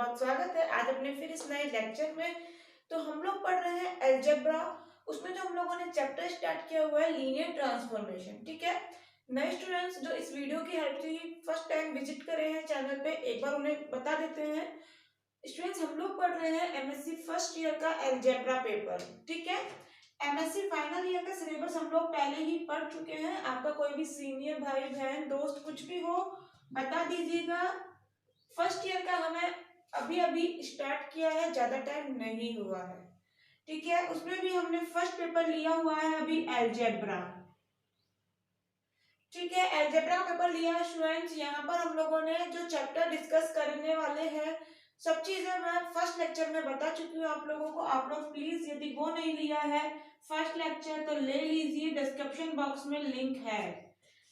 बहुत स्वागत है आज अपने फिर इस नए लेक्चर में। तो हम लोग पढ़ रहे हैं अलजेब्रा। उसमें जो हम लोगों ने चैप्टर स्टार्ट किया हुआ है लीनियर ट्रांसफॉर्मेशन। ठीक है, नए स्टूडेंट्स जो इस वीडियो की हेल्प से ही फर्स्ट टाइम विजिट कर रहे हैं चैनल पे, एक बार उन्हें बता देते हैं। स्टूडेंट्स, हम लोग पढ़ रहे हैं एमएससी फर्स्ट ईयर का अलजेब्रा पेपर। ठीक है, एमएससी फाइनल ईयर का सिलेबस हम लोग पहले ही पढ़ चुके हैं। आपका कोई भी सीनियर भाई बहन दोस्त कुछ भी हो बता दीजिएगा। फर्स्ट ईयर का हमें अभी अभी स्टार्ट किया है, ज्यादा टाइम नहीं हुआ है। ठीक है, उसमें भी हमने फर्स्ट पेपर लिया हुआ है अभी अलजेब्रा। ठीक है, अलजेब्रा का पेपर लिया है स्टूडेंट्स। यहाँ पर हम लोगों ने जो चैप्टर डिस्कस करने वाले हैं सब चीजें मैं फर्स्ट लेक्चर में बता चुकी हूँ आप लोगों को। आप लोग प्लीज यदि वो नहीं लिया है फर्स्ट लेक्चर तो ले लीजिए, डिस्क्रिप्शन बॉक्स में लिंक है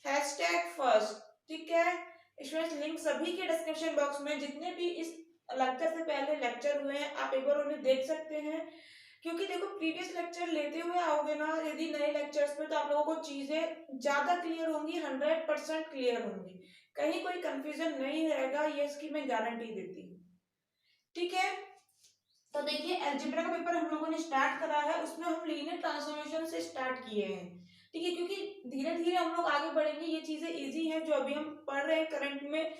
हैशटैग फर्स्ट। ठीक है स्टूडेंट्स, लिंक सभी के डिस्क्रिप्शन बॉक्स में, जितने भी इस लेक्चर से पहले लेक्चर हुए हैं आप एक बार उन्हें देख सकते हैं। क्योंकि देखो प्रीवियस लेक्चर लेते हुए आओगे ना यदि नए लेक्चर्स में, तो आप लोगों को चीजें ज्यादा क्लियर होंगी, 100% क्लियर होंगी, कहीं कोई कंफ्यूजन नहीं रहेगा, ये इसकी मैं गारंटी देती हूँ। ठीक है, तो देखिए अलजेब्रा का पेपर हम लोगों ने स्टार्ट करा है, उसमें हम लीनियर ट्रांसफॉर्मेशन से स्टार्ट किए हैं। ठीक है, क्योंकि धीरे धीरे हम लोग आगे बढ़ेंगे, ये चीजें इजी हैं जो अभी हम पढ़ रहे हैं करंट में।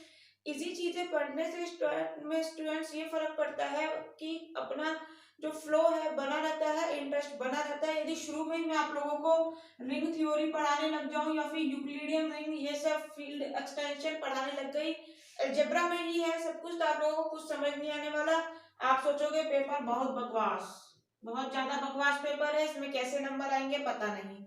इजी चीजें पढ़ने से स्टूडेंट्स ये फर्क पड़ता है कि अपना जो फ्लो है बना रहता है, इंटरेस्ट बना रहता है। यदि शुरू में ही मैं आप लोगों को रिंग थ्योरी पढ़ाने लग जाऊं या फिर यूक्लिडियन रिंग ये सब फील्ड एक्सटेंशन पढ़ाने लग गई, अलजेब्रा में ही है सब कुछ, तो आप लोगों को कुछ समझ नहीं आने वाला। आप सोचोगे पेपर बहुत बकवास, बहुत ज्यादा बकवास पेपर है, इसमें कैसे नंबर आएंगे पता नहीं।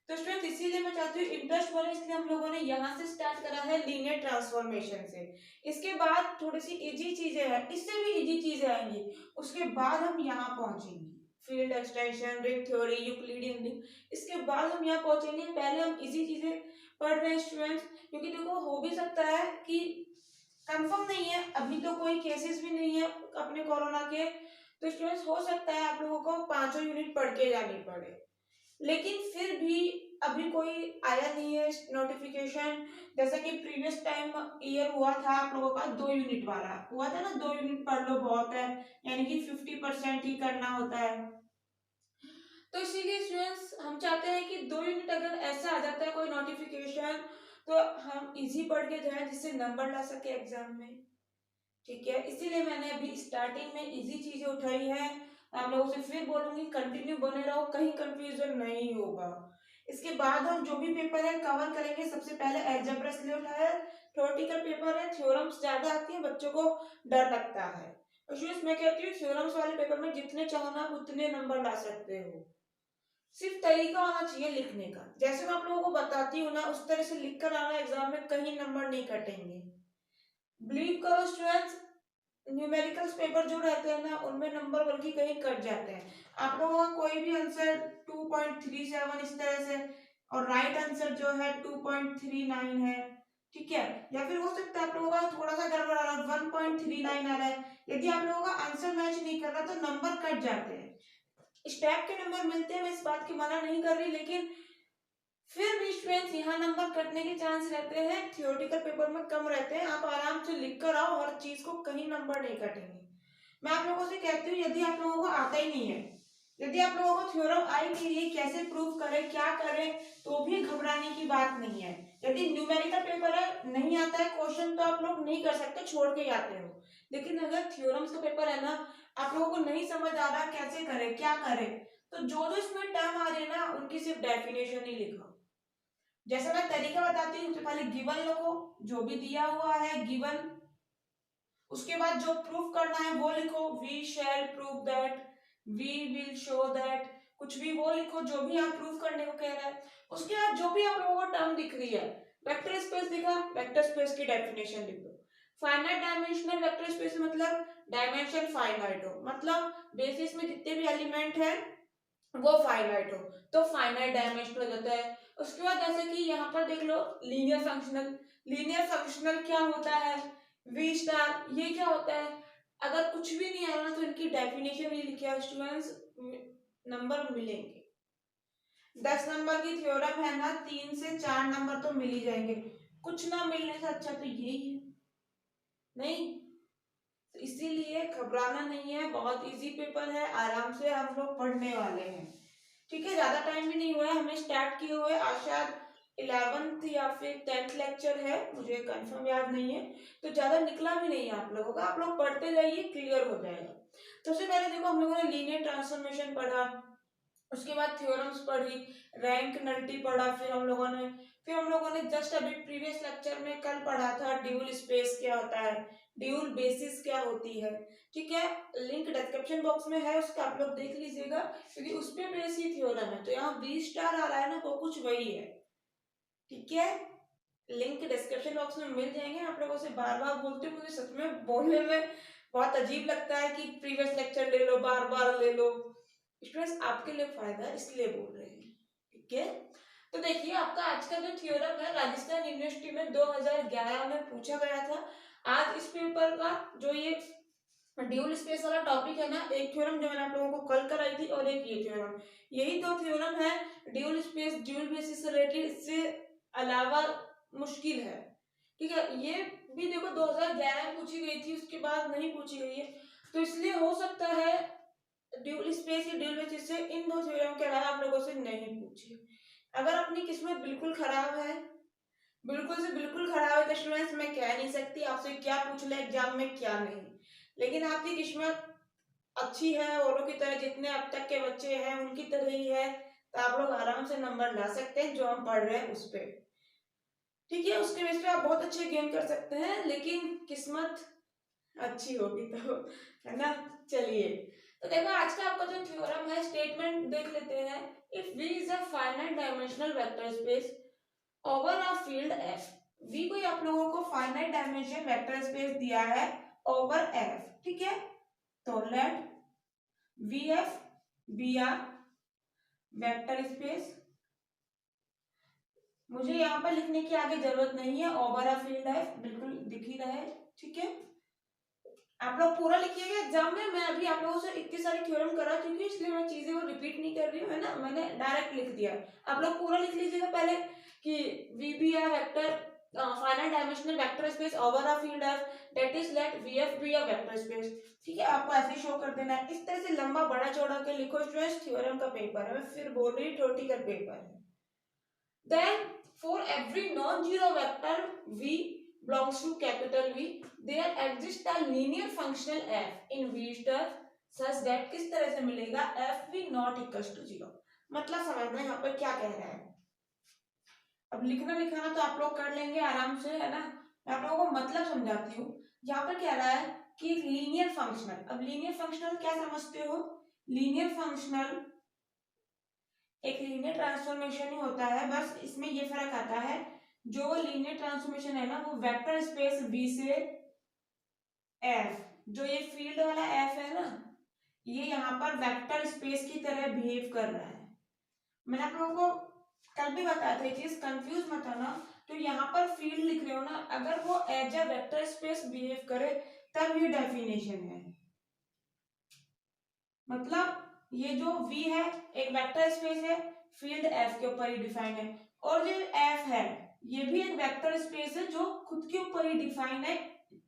तो स्टूडेंट इसीलिए मैं चाहती हूँ इंटरेस्ट बने, इसलिए हम लोगों ने यहाँ से स्टार्ट करा है लीनियर ट्रांसफॉर्मेशन से। इसके बाद थोड़ी सी इजी चीजें हैं, इससे भी इजी चीजें आएंगी, उसके बाद हम यहाँ पहुंचेंगे field extension, ring theory, Euclidean ring, इसके बाद हम यहाँ पहुंचेंगे। पहले हम इजी चीजें पढ़ रहे हैं स्टूडेंट्स, क्योंकि देखो हो भी सकता है कि कंफर्म नहीं है, अभी तो कोई केसेस भी नहीं है अपने कोरोना के, तो स्टूडेंट्स हो सकता है आप लोगों को पांचों यूनिट पढ़ के जानी पड़े, लेकिन फिर भी अभी कोई आया नहीं है नोटिफिकेशन। जैसा कि प्रीवियस टाइम ईयर हुआ था आप लोगों का 2 यूनिट वाला हुआ था ना, 2 यूनिट पढ़ लो बहुत है, यानी कि 50% ही करना होता है। तो इसीलिए स्टूडेंट्स हम चाहते हैं कि 2 यूनिट अगर ऐसा आ जाता है कोई नोटिफिकेशन तो हम इजी पढ़ के जाएं जिससे नंबर ला सके एग्जाम में। ठीक है, इसीलिए मैंने अभी स्टार्टिंग में इजी चीजें उठाई है। आप लोगों से फिर बोलूंगी कंटिन्यू बने रहो, कहीं कंफ्यूजन नहीं होगा। इसके बाद हम जो भी पेपर है कवर करेंगे, सबसे पहले अलजेब्रा इसलिए उठाया है, थ्योरेटिकल पेपर है, थ्योरम्स ज्यादा आती है, बच्चों को डर लगता है। तो स्टूडेंट्स मैं कहती हूँ थ्योरम्स वाले पेपर में जितने चाहो ना उतने नंबर ला सकते हो, सिर्फ तरीका आना चाहिए लिखने का। जैसे मैं आप लोगों को बताती हूँ ना उस तरह से लिख कर आना, एग्जाम में कहीं नंबर नहीं कटेंगे। बिलीव करो स्टूडेंट्स, न्यूमेरिकल्स पेपर जो रहते हैं ना उनमें नंबर बल्कि कहीं कट जाते हैं। आप लोगों का कोई भी आंसर 2.37 इस तरह से, और राइट आंसर जो है 2.39 है। ठीक है, या फिर हो सकता है आप लोगों का थोड़ा सा गड़बड़ आ रहा है, 1.39 आ रहा है। यदि आप लोगों का आंसर मैच नहीं कर रहा तो नंबर कट जाते हैं, स्टेप के नंबर मिलते हैं, मैं इस बात की मना नहीं कर रही, लेकिन फिर भी स्टूडेंट्स यहाँ नंबर कटने के चांस रहते हैं, थियोरेटिकल पेपर में कम रहते हैं। आप आराम से लिख कर आओ, हर चीज को कहीं नंबर नहीं कटेंगे। मैं आप लोगों से कहती हूँ यदि आप लोगों को आता ही नहीं है, यदि आप लोगों को थ्योरम आई नहीं रही, कैसे प्रूव करें क्या करें, तो भी घबराने की बात नहीं है। यदि न्यूमेरिकल पेपर है नहीं आता है क्वेश्चन तो आप लोग नहीं कर सकते, छोड़ के आते हो। लेकिन अगर थ्योरम्स का पेपर है ना, आप लोगों को नहीं समझ आ रहा कैसे करें क्या करें, तो जो जो इसमें टर्म आ रही है ना उनकी सिर्फ डेफिनेशन ही लिखो। जैसे मैं तरीका बताती हूँ, सबसे पहले गिवन लिखो, जो भी दिया हुआ है गिवन, उसके बाद जो प्रूफ करना है वो लिखो, we shall prove that, we will show that, कुछ भी वो लिखो जो भी आप प्रूफ करने को कह रहा है। उसके बाद जो भी आप लोगों को टर्म दिख रही है, वेक्टर स्पेस दिखा, वेक्टर स्पेस की डेफिनेशन लिख दो। फाइनाइट डायमेंशनल वेक्टर स्पेस मतलब डायमेंशन फाइनाइट हो, मतलब बेसिस में जितने भी एलिमेंट है वो फाइनाइट हो, तो फाइनाइट डायमेंशनल हो जाता है। उसके बाद जैसे कि यहाँ पर देख लो लीनियर फंक्शनल, लीनियर फंक्शनल क्या होता है, वी स्टार ये क्या होता है। अगर कुछ भी नहीं आ रहा तो इनकी डेफिनेशन ही लिखिए स्टूडेंट्स, नंबर मिलेंगे। 10 नंबर की थ्योरम है ना, 3 से 4 नंबर तो मिल ही जाएंगे, कुछ ना मिलने से अच्छा तो यही है। नहीं तो इसीलिए घबराना नहीं है, बहुत इजी पेपर है, आराम से हम लोग पढ़ने वाले हैं। ठीक है, ज्यादा टाइम भी नहीं हुआ है हमें स्टार्ट किए हुए, आज शायद 11th या फिर 10th लेक्चर है, मुझे कंफर्म याद नहीं है, तो ज्यादा निकला भी नहीं है आप लोगों का, आप लोग पढ़ते जाइए, क्लियर हो जाएगा। तो सबसे पहले देखो हम लोगों ने लीनियर ट्रांसफॉर्मेशन पढ़ा, उसके बाद थ्योरम्स पढ़ी, रैंक नलिटी पढ़ा, फिर हम लोगों ने जस्ट अभी प्रीवियस लेक्चर में कल पढ़ा था ड्यूल स्पेस क्या होता है, ड्यूल बेसिस क्या होती है। ठीक है, लिंक डिस्क्रिप्शन बॉक्स में है, उसका आप लोग देख लीजिएगा, क्योंकि उस पे बेस ही थ्योरम है, तो यहाँ V स्टार आ रहा है ना, वो कुछ वही है। ठीक है, लिंक डिस्क्रिप्शन बॉक्स में मिल जाएंगे। आप लोगों से बार बार बोलते हो, मुझे सच में बोलने में बहुत अजीब लगता है कि प्रीवियस लेक्चर ले लो, बार बार ले लो, स्टूडेंट्स आपके लिए फायदा है इसलिए बोल रहे हैं। ठीक है, तो देखिए आपका आज का जो थ्योरम है राजस्थान यूनिवर्सिटी में 2011 में पूछा गया था। आज इस पेपर का जो ये ड्यूल स्पेस वाला टॉपिक है ना, एक थ्योरम जो मैंने आप लोगों को कल कराई थी और एक ये थ्योरम, यही दो थ्योरम है ड्यूल स्पेस ड्यूल बेसिस से रिलेटेड, इससे अलावा मुश्किल है। ठीक है, ये भी देखो 2011 में पूछी गई थी, उसके बाद नहीं पूछी गई है, तो इसलिए हो सकता है ड्यूल स्पेस या ड्यूल बेसिस से इन दो थ्योरम के अलावा आप लोगों से नहीं पूछी। अगर अपनी किस्मत बिल्कुल खराब है, बिल्कुल से बिल्कुल खराब है, तो स्टूडेंट्स मैं कह नहीं सकती आपसे क्या पूछ ले एग्जाम में क्या नहीं, लेकिन आपकी किस्मत अच्छी है, औरों की तरह जितने अब तक के बच्चे हैं उनकी तरह ही है, तो आप लोग आराम से नंबर ला सकते हैं जो हम पढ़ रहे हैं उस पे। ठीक है, उसके बेस पे आप बहुत अच्छे गेन कर सकते हैं, लेकिन किस्मत अच्छी होगी तो, है ना। चलिए, तो देखो आज का आपका जो थ्योरम है, स्टेटमेंट देख लेते हैं। If V is a finite dimensional vector space over a field F, V कोई आप लोगों को फाइनाइट डायमेंशन वेक्टर स्पेस दिया है ओवर F, ठीक है, तो let VF be R vector space, मुझे यहाँ पर लिखने की आगे जरूरत नहीं है, ओवर अ फील्ड है, बिल्कुल दिख ही रहा है। ठीक है, आप लोग पूरा लिखिएगा एग्जाम में, मैं अभी आप लोगों से इतनी सारी थ्योरम करा चुकी हूँ, इसलिए मैं चीजें को रिपीट नहीं कर रही हूँ, है ना, मैंने डायरेक्ट लिख दिया। आप लोग पूरा लिख लीजिएगा पहले कि VB vector finite dimensional vector space over a field F, that is let VF be a vector space. ठीक है, आपको ऐसे शो कर देना है, इस तरह से लंबा बड़ा चौड़ा के लिखो स्टूडेंट्स, थ्योरम का पेपर है, मैं फिर बोल रही हूँ थ्योरेटिकल पेपर है। Then for every non-zero vector V belongs to capital V, there exists a linear functional f in V star such that किस तरह से मिलेगा f v not equals to 0। मतलब समझना यहाँ पर क्या कह रहा है, अब लिखना लिखाना तो आप लोग कर लेंगे आराम से, है ना, मैं आप लोगों को मतलब समझाती हूँ। यहाँ पर कह रहा है कि लीनियर फंक्शनल, अब लीनियर फंक्शनल क्या समझते हो, लीनियर फंक्शनल एक लीनियर ट्रांसफॉर्मेशन ही होता है, बस इसमें ये फर्क आता है, जो लीनियर ट्रांसफॉर्मेशन है ना वो वेक्टर स्पेस V से F, जो ये फील्ड वाला F है ना, ये यहाँ पर वेक्टर स्पेस की तरह बिहेव कर रहा है। मैंने आप लोगों को कल भी बताया था, ये चीज कंफ्यूज मत होना, तो यहाँ पर फील्ड लिख रहे हो ना, अगर वो as a vector space behave करे तब ये डेफिनेशन है। मतलब ये जो V है एक वेक्टर स्पेस है, फील्ड F के ऊपर ही डिफाइन है, और जो F है ये भी एक वेक्टर स्पेस है जो खुद के ऊपर ही डिफाइन है,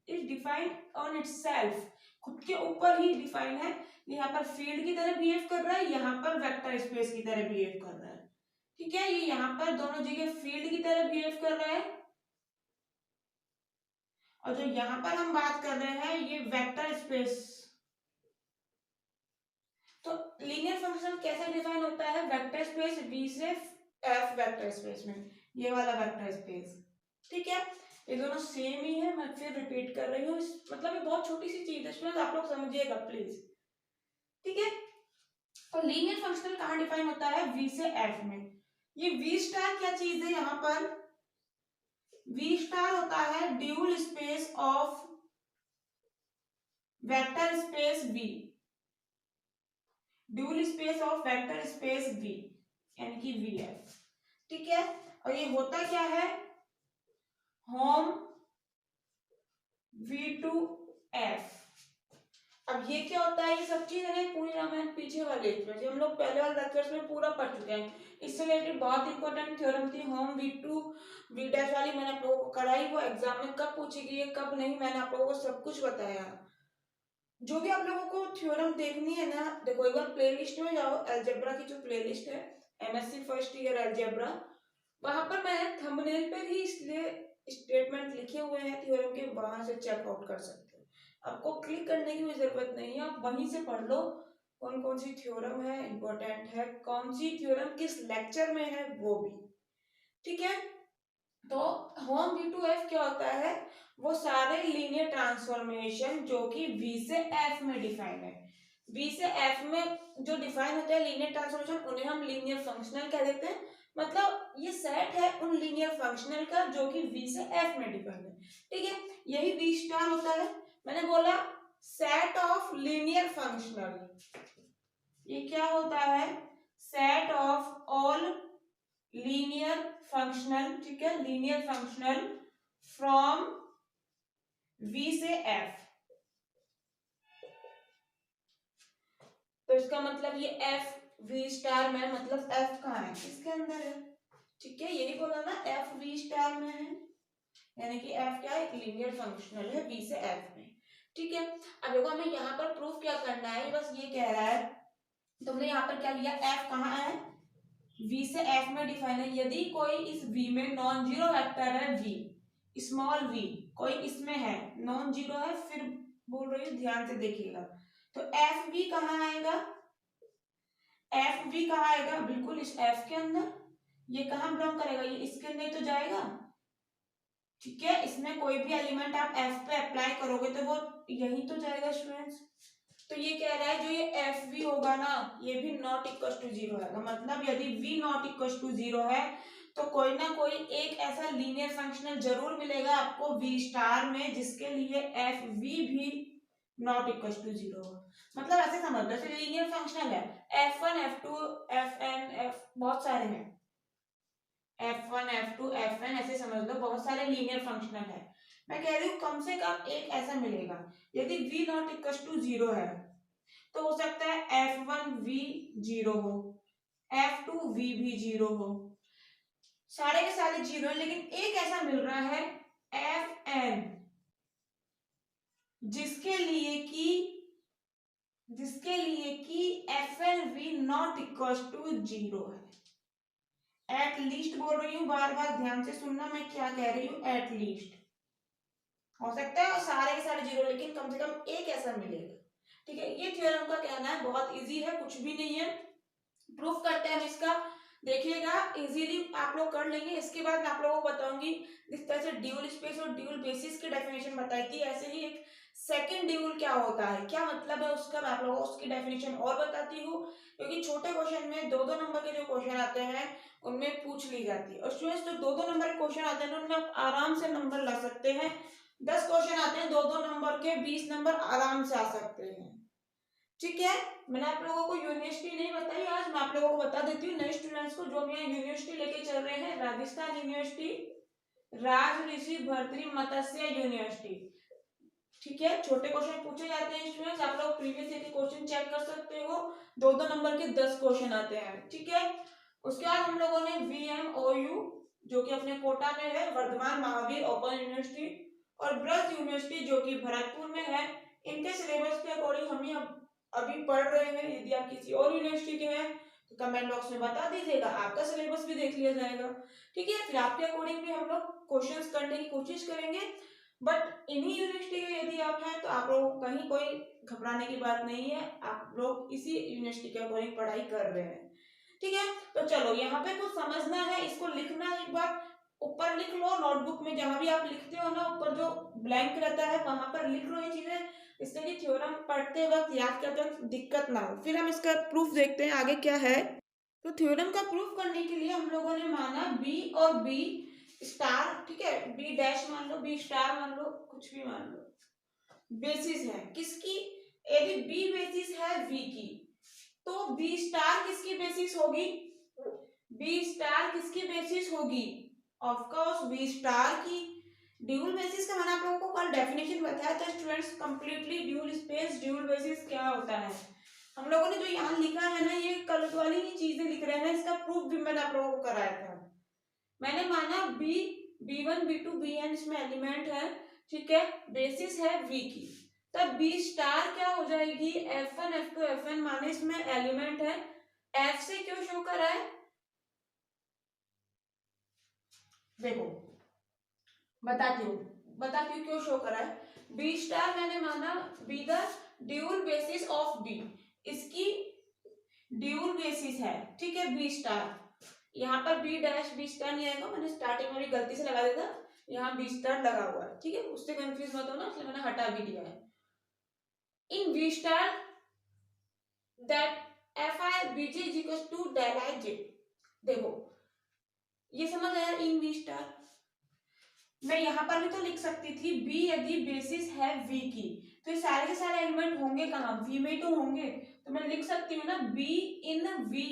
इज डिफाइंड ऑन इटसेल्फ, खुद के ऊपर ही डिफाइन है। यहाँ पर फील्ड की तरह बिहेव कर रहा है, यहाँ पर वेक्टर स्पेस की तरह बिहेव कर रहा है। ठीक है, ये यहाँ पर दोनों जगह फील्ड की तरह बिहेव कर रहा है, और जो यहाँ पर हम बात कर रहे हैं ये वेक्टर स्पेस। तो लीनियर फंक्शन कैसे डिफाइन होता है, वेक्टर स्पेस V से F वेक्टर स्पेस में, ये वाला वेक्टर स्पेस। ठीक है, ये दोनों सेम ही है, मैं फिर रिपीट कर रही हूँ, मतलब ये बहुत छोटी सी चीज है स्टूडेंट, आप लोग समझिएगा प्लीज। ठीक है, तो लीनियर फंक्शनल कहाँ डिफाइन होता है, V से F में। ये V स्टार क्या चीज है, यहाँ पर V स्टार होता है dual space of vector space V, dual space of vector space V, यानी कि VF। ठीक है, और ये होता क्या है, होम V2F। अब ये क्या होता है, ये सब चीज है पूरी रामायण पीछे वाले जो हम लोग पहले वाले लेक्चर्स में पूरा पढ़ चुके हैं, इससे रिलेटेड बहुत इंपॉर्टेंट थ्योरम थी होम V2 V डैश वाली, मैंने आप लोगों को कराई, वो एग्जाम में कब पूछी गई है कब नहीं, मैंने आप लोगों को सब कुछ बताया। जो भी आप लोगों को थ्योरम देखनी है ना, देखो एक बार प्लेलिस्ट में जाओ, अलजेब्रा की जो प्लेलिस्ट है, एमएससी फर्स्ट ईयर अलजेब्रा, वहां पर मैंने थंबनेल पे ही इसलिए स्टेटमेंट लिखे हुए हैं थ्योरम के, वहां से चेकआउट कर सकते हो। आपको क्लिक करने की भी जरूरत नहीं है, आप वहीं से पढ़ लो कौन कौन सी थ्योरम है, इंपॉर्टेंट है, कौन सी थ्योरम किस लेक्चर में है वो भी। ठीक है, तो होम वी टू एफ क्या होता है, वो सारे लीनियर ट्रांसफॉर्मेशन जो कि वी से एफ में डिफाइन है, वी से एफ में जो डिफाइन होते हैं लीनियर ट्रांसफॉर्मेशन, उन्हें हम लीनियर फंक्शनल कह देते हैं। मतलब ये सेट है उन लीनियर फंक्शनल का जो कि वी से एफ में डिफाइन है। ठीक है, यही वी स्टार होता है। मैंने बोला सेट ऑफ लीनियर फंक्शनल, ये क्या होता है, set of all linear functional, ठीक है, लीनियर फंक्शनल फ्रॉम वी से एफ। तो इसका मतलब ये एफ वी स्टार में, मतलब एफ कहाँ है, इसके अंदर है। ठीक है, यही बोला ना, एफ वी स्टार में है, यानी कि एफ क्या है, एक लीनियर फंक्शनल है वी से एफ में। ठीक है, अब देखो हमें यहाँ पर प्रूफ क्या करना है, बस ये कह रहा है, तुमने यहाँ पर क्या लिया, एफ कहाँ है, v से f में डिफाइन है। यदि कोई इस v में नॉन जीरो वेक्टर है, v स्मॉल v कोई इसमें है, नॉन जीरो है, फिर बोल रही हूँ ध्यान से देखिएगा, तो एफ वी कहाँ आएगा, एफ वी कहाँ आएगा, बिल्कुल इस एफ के अंदर। ये कहाँ बिलोंग करेगा, ये इसके अंदर तो जाएगा। ठीक है, इसमें कोई भी एलिमेंट आप एफ पे अप्लाई करोगे तो वो यही तो जाएगा स्टूडेंट्स। तो ये कह रहा है जो ये एफ वी होगा ना, ये भी नॉट इक्वल टू जीरो है, मतलब यदि v not equal to zero है तो कोई ना कोई एक ऐसा लीनियर फंक्शनल जरूर मिलेगा आपको v स्टार में जिसके लिए एफ वी भी नॉट इक्वल टू जीरो होगा। मतलब ऐसे समझ लो, जैसे लीनियर फंक्शनल है, F one F two F N F, बहुत सारे हैं, F one F two F N, ऐसे समझ लो बहुत सारे लीनियर फंक्शनल है। मैं कह रही हूँ कम से कम एक ऐसा मिलेगा, यदि v not equal to zero है तो हो सकता है एफ वन वी जीरो हो, एफ टू वी भी जीरो हो, सारे के सारे जीरो है, लेकिन एक ऐसा मिल रहा है एफ एन जिसके लिए कि F N V not equal to zero है। एट लीस्ट बोल रही हूँ, बार बार ध्यान से सुनना मैं क्या कह रही हूँ, एट लीस्ट हो सकता है और सारे के सारे जीरो, लेकिन कम से कम एक ऐसा मिलेगा। ठीक है, ये थ्योरम का कहना है, बहुत इजी है, कुछ भी नहीं है। प्रूफ करते हैं हम इसका, देखिएगा इजीली आप लोग कर लेंगे। इसके बाद मैं आप लोगों को बताऊंगी जिस तरह से ड्यूल स्पेस और ड्यूल बेसिस की डेफिनेशन बताई थी, ऐसे ही एक सेकंड ड्यूल क्या होता है, क्या मतलब है उसका, मैं आप लोगों को उसकी डेफिनेशन और बताती हूँ, क्योंकि छोटे क्वेश्चन में दो दो नंबर के जो क्वेश्चन आते हैं उनमें पूछ ली जाती है, और स्टूडेंट्स जो दो दो नंबर के क्वेश्चन आते हैं उनमें आप आराम से नंबर ला सकते हैं। 10 क्वेश्चन आते हैं दो दो नंबर के, 20 नंबर आराम से आ सकते हैं। ठीक है, मैंने आप लोगों को यूनिवर्सिटी नहीं बताई, आज मैं आप लोगों को बता देती हूँ नए स्टूडेंट्स को जो हम यहाँ यूनिवर्सिटी लेके चल रहे हैं, राजस्थान यूनिवर्सिटी, राज ऋषि भर्तृ मत्स्य यूनिवर्सिटी। ठीक है, छोटे क्वेश्चन पूछे जाते हैं स्टूडेंट्स, आप लोग प्रीवियस ईयर के क्वेश्चन चेक कर सकते हो, दो दो नंबर के 10 क्वेश्चन आते हैं। ठीक है, उसके बाद हम लोगों ने VMOU जो कि अपने कोटा में है, वर्धमान महावीर ओपन यूनिवर्सिटी, और ब्रज यूनिवर्सिटी जो कि भरतपुर में है, इनके सिलेबस के अकॉर्डिंग हम ही अभी पढ़ रहे हैं। यदि आप किसी और यूनिवर्सिटी के हैं तो कमेंट बॉक्स में बता दीजिएगा, आपका सिलेबस भी देख लिया जाएगा। ठीक है, फिर आपके अकॉर्डिंग भी हम लोग क्वेश्चंस करने की कोशिश करेंगे। बट इन्हीं यूनिवर्सिटी के यदि आप हैं तो आप लोगों को कहीं कोई घबराने की बात नहीं है, आप लोग इसी यूनिवर्सिटी के अकॉर्डिंग पढ़ाई कर रहे हैं। ठीक है, तो चलो यहाँ पे कुछ समझना है, इसको लिखना एक बार ऊपर लिख लो, नोटबुक में जहां भी आप लिखते हो ना, ऊपर जो ब्लैंक रहता है वहां पर लिख लो ये चीजें, इससे कि थ्योरम पढ़ते वक्त याद करते वक्त दिक्कत ना हो। फिर हम इसका प्रूफ देखते हैं आगे क्या है। तो थ्योरम का प्रूफ करने के लिए हम लोगों ने माना बी और बी स्टार, ठीक है, बी डैश मान लो, बी स्टार मान लो, कुछ भी मान लो, बेसिस है किसकी, यदि बी बेसिस है वी की तो बी स्टार किसकी बेसिस होगी, बी स्टार किसकी बेसिस होगी, ऑफ कोर्स बी स्टार की। ड्यूल बेसिस का मैंने आप लोगों को कल डेफिनेशन बताया था students, completely dual space dual basis क्या होता है। हम लोगों ने जो यहाँ लिखा है ना, ये कल वाली ही चीजें लिख रहे हैं ना, इसका प्रूफ भी मैंने आप लोगों को कराया था। मैंने माना B one B two B N इसमें एलिमेंट है, ठीक है, बेसिस है वी की, तब बी स्टार क्या हो जाएगी, F1 F2 Fn माने इसमें एलिमेंट है, F से क्यों शो कर रहा है, देखो बताती हूँ क्यों शो कर रहा है। बी स्टार मैंने माना B the dual basis of B, इसकी ड्यूल बेसिस है, ठीक है बी स्टार। यहाँ पर बी डैश बी स्टार नहीं आएगा, मैंने स्टार्टिंग में भी गलती से लगा दिया था, यहाँ बी स्टार लगा हुआ है, ठीक है, उससे कंफ्यूज मत होना, इसलिए मैंने हटा भी दिया है। In B star that F I B J is equal to del I J, देखो ये समझ आया, इन बी स्टार मैं यहाँ पर भी तो लिख सकती थी बी यदि बेसिस है वी की, तो ये सारे के सारे एलिमेंट होंगे कहाँ, वी में तो होंगे, तो मैं लिख सकती हूँ ना B in V,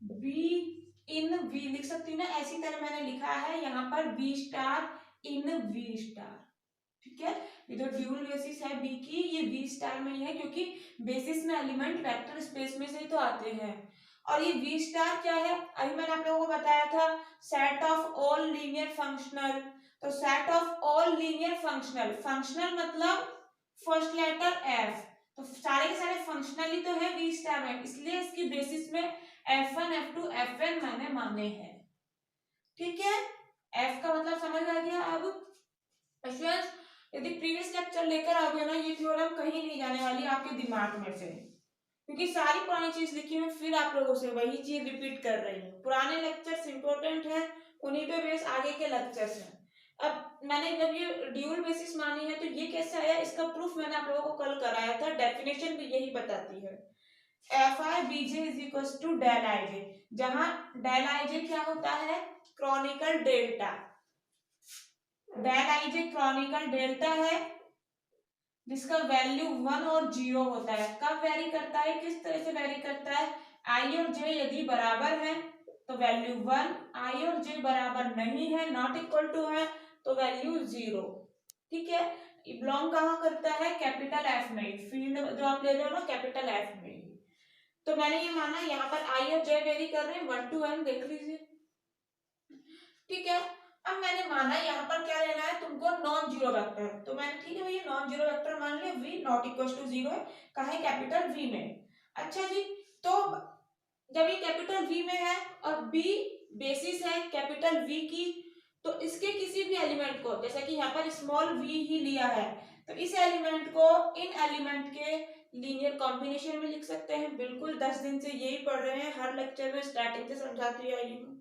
B in V लिख सकती हूँ ना, ऐसी तरह मैंने लिखा है यहाँ पर B star in V star, ठीक है। ये जो ड्यूल बेसिस है बी की, ये बी स्टार में ही है, क्योंकि बेसिस में एलिमेंट वेक्टर स्पेस में से ही तो आते हैं। और ये वी स्टार क्या है, अभी मैंने आप लोगों को बताया था set of all linear functional, तो set of all linear functional, functional मतलब फर्स्ट लेटर एफ, तो सारे के सारे फंक्शनल ही तो है वी स्टार में, इसलिए इसकी बेसिस में F1 F2 Fn मैंने माने हैं, ठीक है। F का मतलब समझ आ गया। अब स्टूडेंट्स यदि प्रीवियस लेक्चर लेकर आओगे ना, ये थ्योरम कहीं नहीं जाने वाली आपके दिमाग में से, क्योंकि सारी पुरानी चीज लिखी हुई, फिर आप लोगों से वही चीज रिपीट कर रही हूँ। पुराने लेक्चर्स इंपॉर्टेंट है, उन्हीं पे बेस आगे के लेक्चर्स हैं। अब मैंने जब ये ड्यूल बेसिस मानी है तो ये कैसे आया, इसका प्रूफ मैंने आप लोगों को कल कराया था, डेफिनेशन भी यही बताती है, F I B J is equal to del I J, जहां डेल आई जे क्या होता है, Kronecker delta, del I J Kronecker delta है, जिसका वैल्यू 1 और 0 होता है। कब वेरी करता है, किस तरह से वेरी करता है, आई और जे यदि बराबर है तो वैल्यू 1, आई और जे बराबर नहीं है, नॉट इक्वल टू है, तो वैल्यू 0, ठीक है। बिलोंग कहाँ करता है, कैपिटल एफ में, फील्ड जो आप ले रहे हो ना कैपिटल एफ में, तो मैंने ये माना यहाँ पर आई और जे वेरी कर रहे हैं 1 to n, देख लीजिए, ठीक है। अब मैंने माना यहाँ पर क्या लेना है तुमको, नॉन जीरो वेक्टर, तो मैंने ठीक है भैया नॉन जीरो वेक्टर मान लिया, v नॉट इक्वल टू 0 है, कहा है कैपिटल V में। अच्छा जी, तो जब ये कैपिटल V में है और B बेसिस है कैपिटल V की, तो इसके किसी भी एलिमेंट को, जैसा कि यहाँ पर स्मॉल v ही लिया है, तो इस एलिमेंट को इन एलिमेंट के लीनियर कॉम्बिनेशन में लिख सकते हैं। बिल्कुल 10 दिन से यही पढ़ रहे हैं, हर लेक्चर में स्टार्टिंग से समझाती आई हूँ।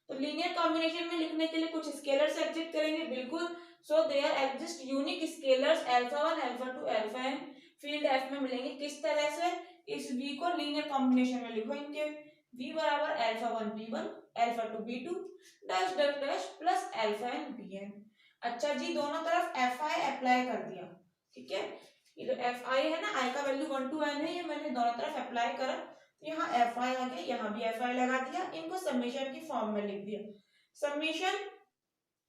तो लीनियर कॉम्बिनेशन में लिखने के लिए कुछ स्केलर्स एग्जिस्ट करेंगे, बिल्कुल, so there exist unique scalars alpha 1 alpha 2 alpha n field f में मिलेंगे। किस तरह से, इस v को लीनियर कॉम्बिनेशन में लिखो, इनके v बराबर alpha 1 b1 alpha 2 b2 dash dash dash plus alpha n bn। अच्छा जी, दोनों तरफ fi अप्लाई कर दिया, ठीक है। ये जो fi है ना, i का वैल्यू 1 to n है, ये मैंने दोनों तरफ अप्लाई करा, यहाँ एफ आई आ गया, यहाँ भी एफ आई लगा दिया, इनको समेशन की फॉर्म में लिख दिया। समेशन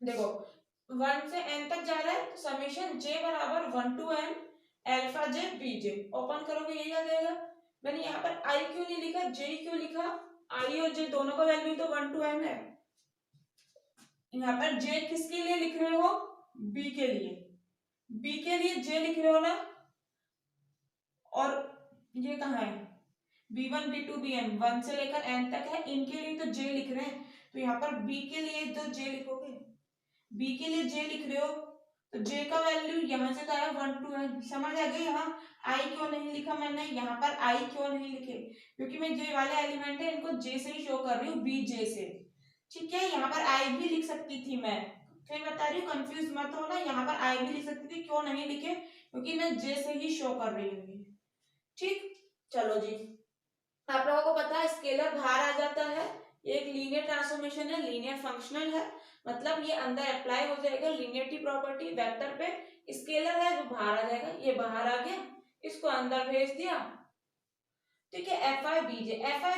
देखो 1 से n तक जा रहा है, तो समेशन j बराबर 1 to n alpha j B J, open करोगे यही आ जाएगा। मैंने यहाँ पर i क्यों नहीं लिखा, j क्यों लिखा, i और j दोनों का वैल्यू तो 1 to n है, यहाँ पर j किसके लिए लिख रहे हो, b के लिए, b के लिए j लिख रहे हो ना, और ये कहाँ है b1 b2 bn 1 से लेकर n तक है, इनके लिए तो j लिख रहे हैं, तो यहाँ पर b के लिए तो j लिखोगे, b के लिए j लिख रहे हो, तो j का वैल्यू यहाँ से तो आया 1 to n, समझ आ गई। यहाँ i क्यों नहीं लिखा मैंने, यहाँ पर i क्यों नहीं लिखे, क्योंकि मैं j वाले एलिमेंट है इनको j से ही शो कर रही हूँ, bj से, ठीक है। यहाँ पर i भी लिख सकती थी मैं, फिर बता रही हूँ कंफ्यूज मत हो ना, यहाँ पर i भी लिख सकती थी, क्यों नहीं लिखे, क्योंकि मैं j से ही शो कर रही हूँ, ठीक। चलो जी, आप लोगों को पता है स्केलर बाहर आ जाता है, ये एक लीनियर ट्रांसफॉर्मेशन है, लीनियर फंक्शनल है, मतलब ये अंदर अप्लाई हो जाएगा लीनियरिटी प्रॉपर्टी वेक्टर पे, स्केलर है जो बाहर आ जाएगा, ये बाहर आ गया, इसको अंदर भेज दिया, ठीक है। एफ आई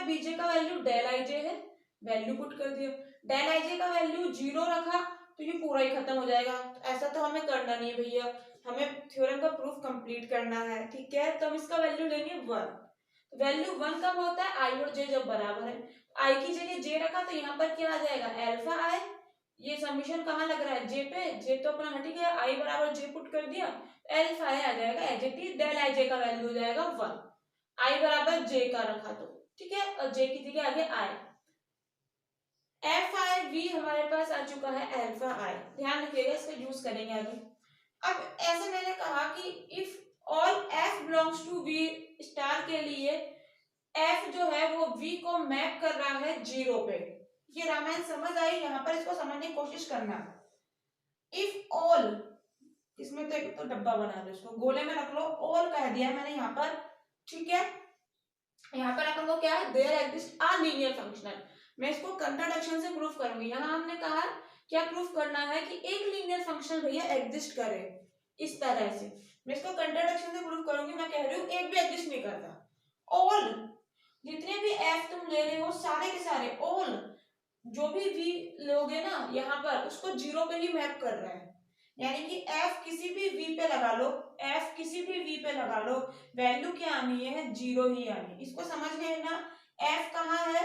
बीजे का वैल्यू डेल आई जे है, वैल्यू पुट कर दिया, डेल आई जे का वैल्यू 0 रखा तो ये पूरा ही खत्म हो जाएगा, ऐसा तो हमें करना नहीं है भैया, हमें थ्योरम का प्रूफ कंप्लीट करना है, ठीक है। तो हम इसका वैल्यू लेंगे 1, वैल्यू 1 कब होता है, आई और जे जब बराबर है, आई की जगह जे रखा तो यहाँ पर क्या आ जाएगा अल्फा आई, ये समीशन कहाँ लग रहा है जे पे, जे तो अपना हट गया, आई बराबर जे पुट कर दिया, एल्फ आई आ जाएगा एडजेक्टिव, डेल आई जे का वैल्यू हो जाएगा 1, आई बराबर जे का रखा तो ठीक है, और जे की जगह आगे आई, एफ आई वी हमारे पास आ चुका है अल्फा आई, ध्यान रखिएगा इसका यूज करेंगे आगे। अब ऐसे मैंने कहा कि if all F belongs to V star के लिए एफ जो है वो वी को मैप कर रहा है 0 पे। ये रामायण समझ आई, यहाँ पर इसको समझने की कोशिश करना। इफ ऑल, इसमें तो एक तो डब्बा बना दो, इसको गोले में रख लो, ऑल कह दिया मैंने यहाँ पर, ठीक है। यहाँ पर अपन को क्या है, there exist a linear functional, मैं इसको कंट्राडिक्शन से प्रूफ करूंगी। यहाँ हमने कहा क्या प्रूफ करना है कि एक लीनियर फंक्शन भैया एग्जिस्ट करे, इस तरह से मैं इसको कंट्राडिक्शन से प्रूफ करूंगी। मैं कह रही हूँ एक भी एग्जिस्ट नहीं करता। ऑल जितने भी एफ तुम ले रहे हो सारे के सारे, ऑल जो भी वी लोगे ना यहाँ पर उसको 0 पे ही मैप कर रहा है, यानी कि एफ किसी भी वी पे लगा लो, एफ किसी भी वी पे लगा लो, वैल्यू क्या आनी है, 0 ही आनी। इसको समझ गए ना, एफ कहाँ है,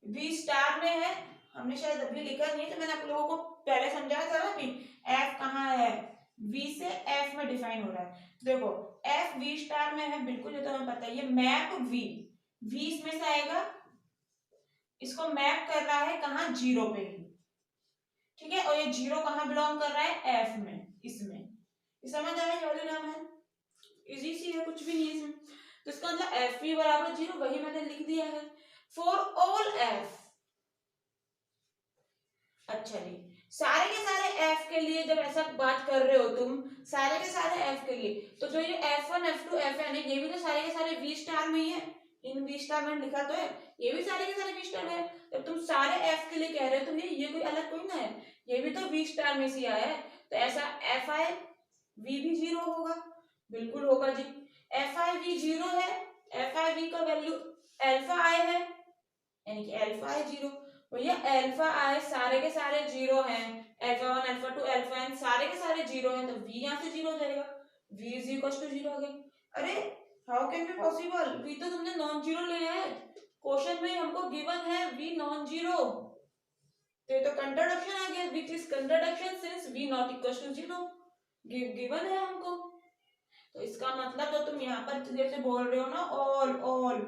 वी स्टार में है, हमने शायद अभी लिखा नहीं है तो मैंने आप लोगों को पहले समझाया था ना अभी, एफ कहाँ है, वी से एफ में डिफाइन हो रहा है। देखो एफ वी स्टार में है, बिल्कुल ये तो हमें पता है, ये मैप वी, वी इसमें से आएगा, इसको मैप कर रहा है कहाँ, 0 पे ही, ठीक है। और ये 0 कहाँ बिलोंग कर रहा है, एफ में, इसमें। समझ आया ये वाली नाम है, इजी सी है, कुछ भी नहीं है इसमें। तो इसका मतलब एफ वी बराबर 0, वही मैंने लिख दिया है फॉर ऑल एफ। अच्छा जी, सारे के सारे एफ के लिए जब ऐसा बात कर रहे हो तुम, सारे के सारे एफ के लिए, तो जो ये F1 F2 Fn है ये भी तो सारे के सारे वी स्टार में ही है, इन वी स्टार में लिखा तो है, ये भी सारे के सारे वी स्टार में है। जब तुम सारे एफ के लिए कह रहे हो तो ये कोई अलग कोई ना है, ये भी तो वी स्टार में से आया है, तो ऐसा एफ आई वी भी 0 होगा, बिल्कुल होगा जी। एफ आई वी 0 है, एफ आई वी का वैल्यू अल्फा आई है, यानी कि अल्फा आई 0, भैया अल्फा आई सारे के सारे 0 हैं, अल्फा 1 अल्फा 2 अल्फा n सारे के सारे 0 हैं, तो v यहाँ से 0 हो जाएगा, v इज इक्वल टू 0 हो गया। अरे how can be possible, v तो तुमने नॉन जीरो लिया है, क्वेश्चन में हमको गिवन है v नॉन जीरो, तो ये तो कंट्राडिक्शन आ गया, which is contradiction since v not equal to 0 given है हमको। तो इसका मतलब तो तुम यहाँ पर जैसे बोल रहे हो ना ऑल ऑल,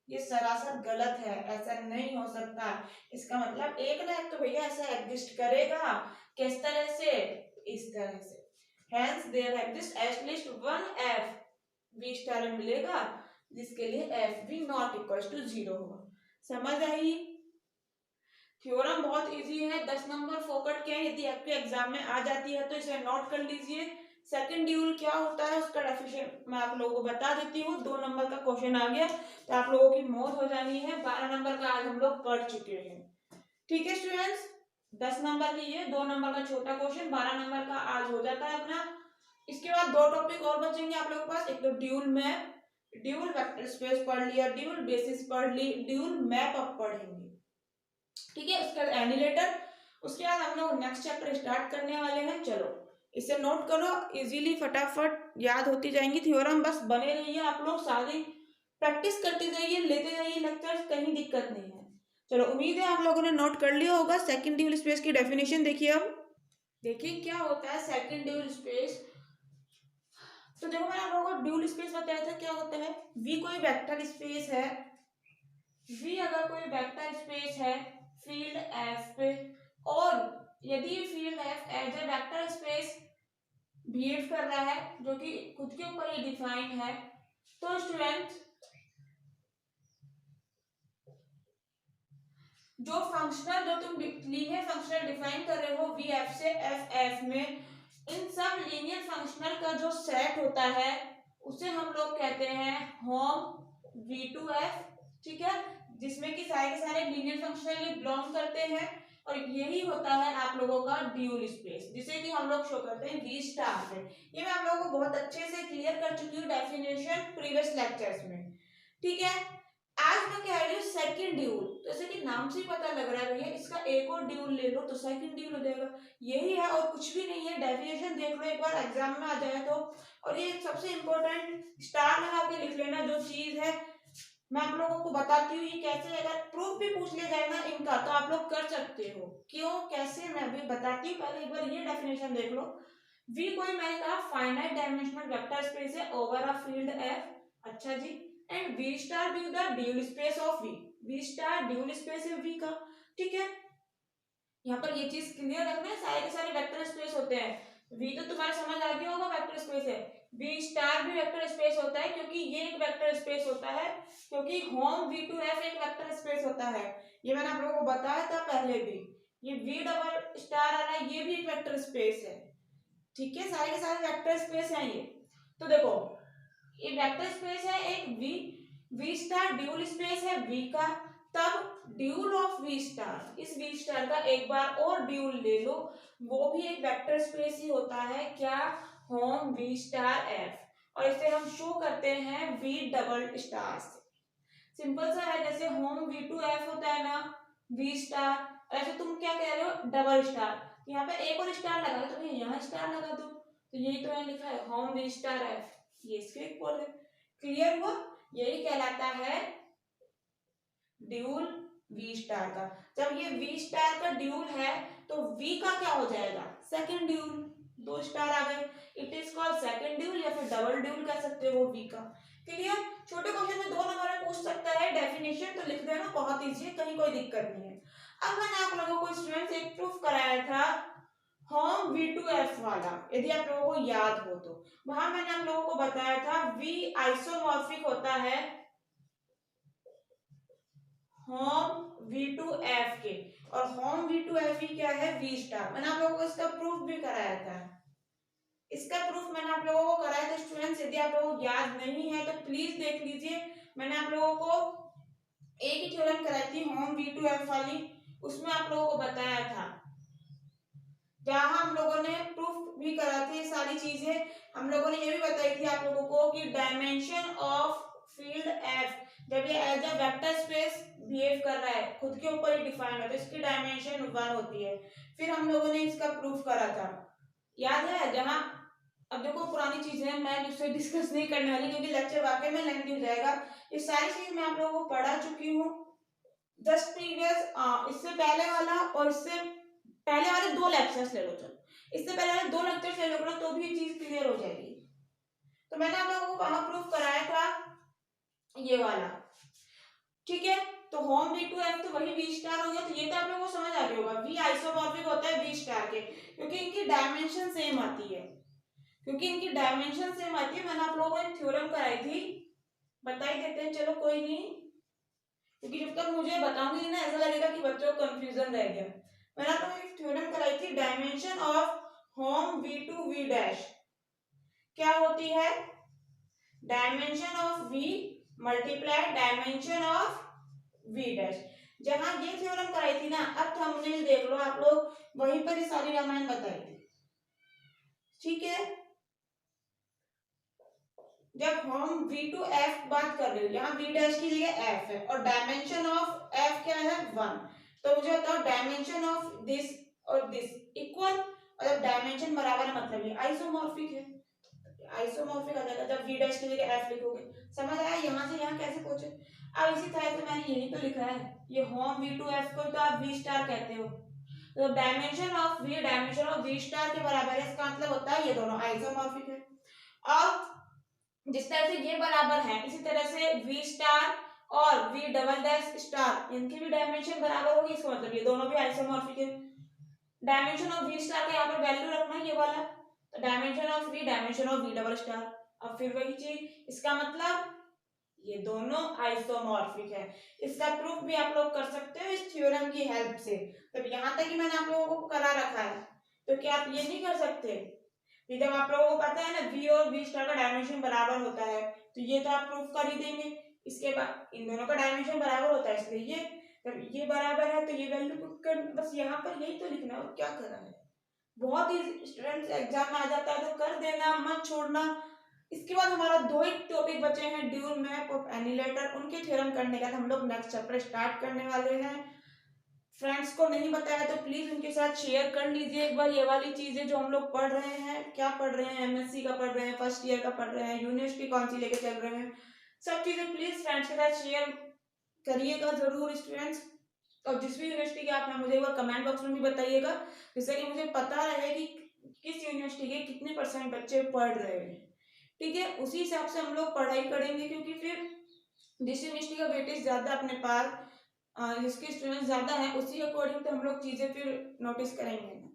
ये सरासर गलत है, ऐसा नहीं हो सकता। इसका मतलब एक ना एक तो भैया ऐसा एग्जिस्ट करेगा, किस तरह से, इस तरह से, hence there exist at least one F V star में मिलेगा जिसके लिए F V not equal to 0 होगा। समझ आई? थ्योरम बहुत इजी है, 10 नंबर फोकट के, यदि आपके एग्जाम में आ जाती है तो इसे नोट कर लीजिए। सेकंड ड्यूल क्या होता है उसका डेफिनेशन मैं आप लोगों को बता देती हूँ, 2 नंबर का क्वेश्चन आ गया तो आप लोगों की मौत हो जानी है। 12 नंबर का आज हम लोग पढ़ चुके हैं, ठीक है स्टूडेंट्स। 10 नंबर की ये 2 नंबर का छोटा क्वेश्चन, 12 नंबर का आज हो जाता है अपना। इसके बाद 2 टॉपिक और बचेंगे आप लोगों के पास, एक तो dual map, dual vector space पढ़ लिया, ड्यूल बेसिस पढ़ ली, ड्यूल मैप अब पढ़ेंगे, ठीक है। उसके बाद एनिलेटर, उसके बाद हम लोग नेक्स्ट चैप्टर स्टार्ट करने वाले हैं। चलो इसे नोट करो, इजीली फटाफट याद होती जाएंगी थ्योरम, बस बने रहिए आप लोग, सारी प्रैक्टिस करते जाइए, लेते जाइए लेक्चर्स, कहीं दिक्कत नहीं है। चलो उम्मीद है आप लोगों ने नोट कर लिया होगा। सेकंड ड्यूल स्पेस की डेफिनेशन देखिए, अब देखिए क्या होता है सेकंड ड्यूल स्पेस। तो देखो मैंने आप लोगों को ड्यूल स्पेस बताया था, क्या होता है, वी कोई वेक्टर स्पेस है, वी अगर कोई वेक्टर स्पेस है फील्ड एफ पे, और यदि field F as a vector space behave कर रहा है जो कि खुद के ऊपर ही डिफाइन है, तो स्टूडेंट जो फंक्शनल जो तुम लीनियर फंक्शनल डिफाइन कर रहे हो वी एफ से एफ एफ में, इन सब लीनियर फंक्शनल का जो सेट होता है उसे हम लोग कहते हैं होम वी टू एफ, ठीक है, जिसमें कि सारे के सारे लीनियर फंक्शनल बिलोंग करते हैं, और यही होता है आप लोगों का ड्यूल स्पेस, जिसे कि हम लोग शो करते हैं वी स्टार से। ये मैं आप लोगों को बहुत अच्छे से क्लियर कर चुकी हूँ डेफिनेशन प्रीवियस लेक्चर्स में, ठीक है। आज मैं कह रही हूँ सेकंड ड्यूल, जैसे कि नाम से ही पता लग रहा है भैया इसका एक और ड्यूल ले लो तो सेकंड ड्यूल हो जाएगा, यही है और कुछ भी नहीं है। डेफिनेशन देख लो एक बार एग्जाम में आ जाए तो, और ये सबसे इंपॉर्टेंट स्टार लगा के लिख लेना जो चीज है मैं आप लोगों को बताती हूँ। ये कैसे, अगर प्रूफ भी पूछ लिया जाए ना इनका तो आप लोग कर सकते हो, क्यों कैसे मैं भी बताती हूँ, पहले एक बार ये डेफिनेशन देख लो। वी कोई मैंने कहा फाइनाइट डायमेंशनल वेक्टर स्पेस है ओवर अ फील्ड एफ। अच्छा जी, and V star due the dual space of V. V star dual space है वी का, ठीक है। यहाँ पर ये चीज क्लियर रखना है, सारे के सारे वेक्टर स्पेस होते हैं। वी तो तुम्हारे समझ आ गया होगा वेक्टर स्पेस है। वी स्टार भी वेक्टर स्पेस होता है क्योंकि ये एक वेक्टर स्पेस होता है, क्योंकि होम वी टू एफ एक वेक्टर स्पेस होता है। ये मैंने आप लोगों को बताया था पहले भी। ये वी डबल स्टार आ रहा है, ये भी एक वेक्टर स्पेस है, ठीक है। सारे के सारे वेक्टर स्पेस हैं ये। तो देखो ये वेक्टर स्पेस है एक V, V star dual space है वी का, तब ड्यूल ऑफ वी स्टार, इस वी स्टार का एक बार और ड्यूल ले लो, वो भी एक वेक्टर स्पेस ही होता है, क्या, होम वी स्टार एफ। और इसे हम शो करते हैं वी डबल स्टार से। सिंपल सा है, जैसे होम वी टू एफ होता है ना, वी स्टार, ऐसे तुम क्या कह रहे हो डबल स्टार, यहाँ पे एक और स्टार लगा दो, तो यहाँ स्टार लगा दो, तो यही तो है लिखा है होम वी स्टार एफ, ये इसके इक्वल है। क्लियर हुआ, यही कहलाता है ड्यूल वी स्टार का। जब ये वी स्टार का ड्यूल है तो वी का क्या हो जाएगा, सेकंड ड्यूल, दो स्टार आ गए, it is called second dual या फिर डबल ड्यूल कह सकते हो वी का। क्लियर, छोटे क्वेश्चन में 2 नंबर में पूछ सकता है, डेफिनेशन तो लिख देना, बहुत इजी है, कहीं कोई दिक्कत नहीं है। अब मैंने आप लोगों को स्टूडेंट्स एक प्रूफ कराया था होम वी टू एफ वाला, यदि आप लोगों को याद हो तो वहां मैंने आप लोगों को बताया था वी आइसोमॉर्फिक होता है होम वी टू एफ के, और होम वी टू एफ ही क्या है, वी स्टार। मैंने आप लोगों को इसका प्रूफ भी कराया था, इसका प्रूफ मैंने आप लोगों को कराया था स्टूडेंट्स, यदि आप लोगों को याद नहीं है तो प्लीज देख लीजिए। मैंने आप लोगों को एक ही थ्योरम कराई थी होम वी टू एफ वाली, उसमें आप लोगों को बताया था, जहां हम लोगों ने प्रूफ भी करा थे सारी चीजें। हम लोगों ने ये भी बताई थी आप लोगों को कि डायमेंशन ऑफ फील्ड एफ, जब ये as a vector space behave कर रहा है, खुद के ऊपर ही डिफाइंड है, तो इसकी डायमेंशन 1 होती है। फिर हम लोगों ने इसका प्रूफ करा था, याद है, जहां, अब देखो पुरानी चीजें हैं, मैं उससे डिस्कस नहीं करने वाली क्योंकि लेक्चर वाकई में लेंथी हो जाएगा। ये सारी चीज मैं आप लोगों को पढ़ा चुकी हूँ जस्ट प्रीवियस, इससे पहले वाला और इससे पहले वाले 2 लेक्चर्स ले लो, चलो इससे पहले वाले 2 लेक्चर्स ले लो तो भी ये चीज क्लियर हो जाएगी। तो मैंने आप लोगों को वहां प्रूफ कराया था ये वाला, ठीक है। तो होम वी टू एफ तो वही वी स्टार हो गया, तो ये तो आप लोगों को समझ आ गया होगा, वी आइसोमॉर्फिक होता है वी स्टार के, क्योंकि इनकी डायमेंशन सेम आती है, क्योंकि इनकी डायमेंशन सेम आती है। मैंने आप लोगों को एक थ्योरम कराई थी, बता ही देते हैं, चलो कोई नहीं, क्योंकि जब तक मुझे बताऊंगी ना ऐसा लगेगा कि बच्चों को कंफ्यूजन रह गया। मैंने आपको एक थ्योरम कराई थी, dimension of hom V to V dash क्या होती है, dimension of V multiply dimension of V dash. जहां ये थ्योरम कराई थी ना, अब थंबनेल देख लो आप लोग, वहीं पर ये सारी रामायण बताई थी, ठीक है। जब हम v टू f बात कर रहे हो, यहाँ v डैश की जगह f है और डायमेंशन ऑफ f क्या है 1, तो मुझे बताओ डायमेंशन ऑफ दिस और दिस इक्वल, और जब डायमेंशन बराबर है मतलब ये आइसोमॉर्फिक है, आइसोमॉर्फिक आ जाएगा जब v डैश की जगह f लिखोगे। समझ आया यहाँ से यहाँ कैसे पहुंचे। अब इसी तरह से मैंने यही तो लिखा है, ये होम v टू f को तो आप v स्टार कहते हो, तो dimension of v dimension of v star के बराबर है, इसका मतलब होता है ये दोनों आइसोमॉर्फिक है। और जिस तरह से ये बराबर है, इसी तरह से v स्टार और v डबल डैश स्टार, इनकी भी डायमेंशन बराबर होगी, इसका मतलब ये दोनों भी आइसोमॉर्फिक है। डायमेंशन ऑफ v स्टार का यहाँ पर वैल्यू रखना है ये वाला, तो dimension of v dimension of v double star. अब फिर वही चीज, इसका मतलब ये दोनों आइसोमॉर्फिक है। इसका प्रूफ भी आप लोग कर सकते हो इस थ्योरम की हेल्प से। तो यहाँ तक ही मैंने आप लोगों को करा रखा है, तो क्या आप ये नहीं कर सकते कि जब आप लोगों को पता है ना v और v स्टार का डायमेंशन बराबर होता है, तो ये तो आप प्रूफ कर ही देंगे। इसके बाद इन दोनों का डायमेंशन बराबर होता है, इसलिए ये जब ये बराबर है तो ये वैल्यू पुट कर, बस यहाँ पर यही तो लिखना है, और क्या करना है। बहुत ही स्टूडेंट्स एग्जाम में आ जाता है तो कर देना, मत छोड़ना। इसके बाद हमारा 2 ही टॉपिक बचे हैं, ड्यूल मैप और एनिलेटर, उनके थ्योरम करने के बाद हम लोग नेक्स्ट चैप्टर स्टार्ट करने वाले हैं। फ्रेंड्स को नहीं बताया तो प्लीज उनके साथ शेयर कर लीजिए एक बार, ये वाली चीजें जो हम लोग पढ़ रहे हैं, क्या पढ़ रहे हैं, एमएससी का पढ़ रहे हैं, फर्स्ट ईयर का पढ़ रहे हैं, यूनिवर्सिटी कौन सी लेके चल रहे हैं, सब चीजें प्लीज फ्रेंड्स के साथ शेयर करिएगा जरूर स्टूडेंट्स। और जिस भी यूनिवर्सिटी के आप हैं मुझे एक बार कमेंट बॉक्स में भी बताइएगा, जिससे कि मुझे पता रहे कि किस यूनिवर्सिटी के कितने % बच्चे पढ़ रहे हैं, ठीक है। उसी हिसाब से हम लोग पढ़ाई करेंगे, क्योंकि फिर जिस यूनिवर्सिटी का वेटेज ज़्यादा अपने पास, जिसके स्टूडेंट ज़्यादा है, उसी अकॉर्डिंग तो हम लोग चीज़ें फिर नोटिस करेंगे ना,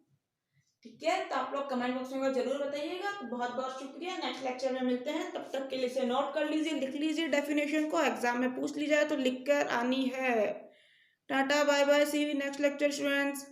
ठीक है। तो आप लोग कमेंट बॉक्स में जरूर बताइएगा। तो बहुत बहुत शुक्रिया, नेक्स्ट लेक्चर में मिलते हैं, तब तक के लिए इसे नोट कर लीजिए, लिख लीजिए डेफिनेशन को, एग्जाम में पूछ ली जाए तो लिख कर आनी है। टाटा bye bye, see you next lecture students.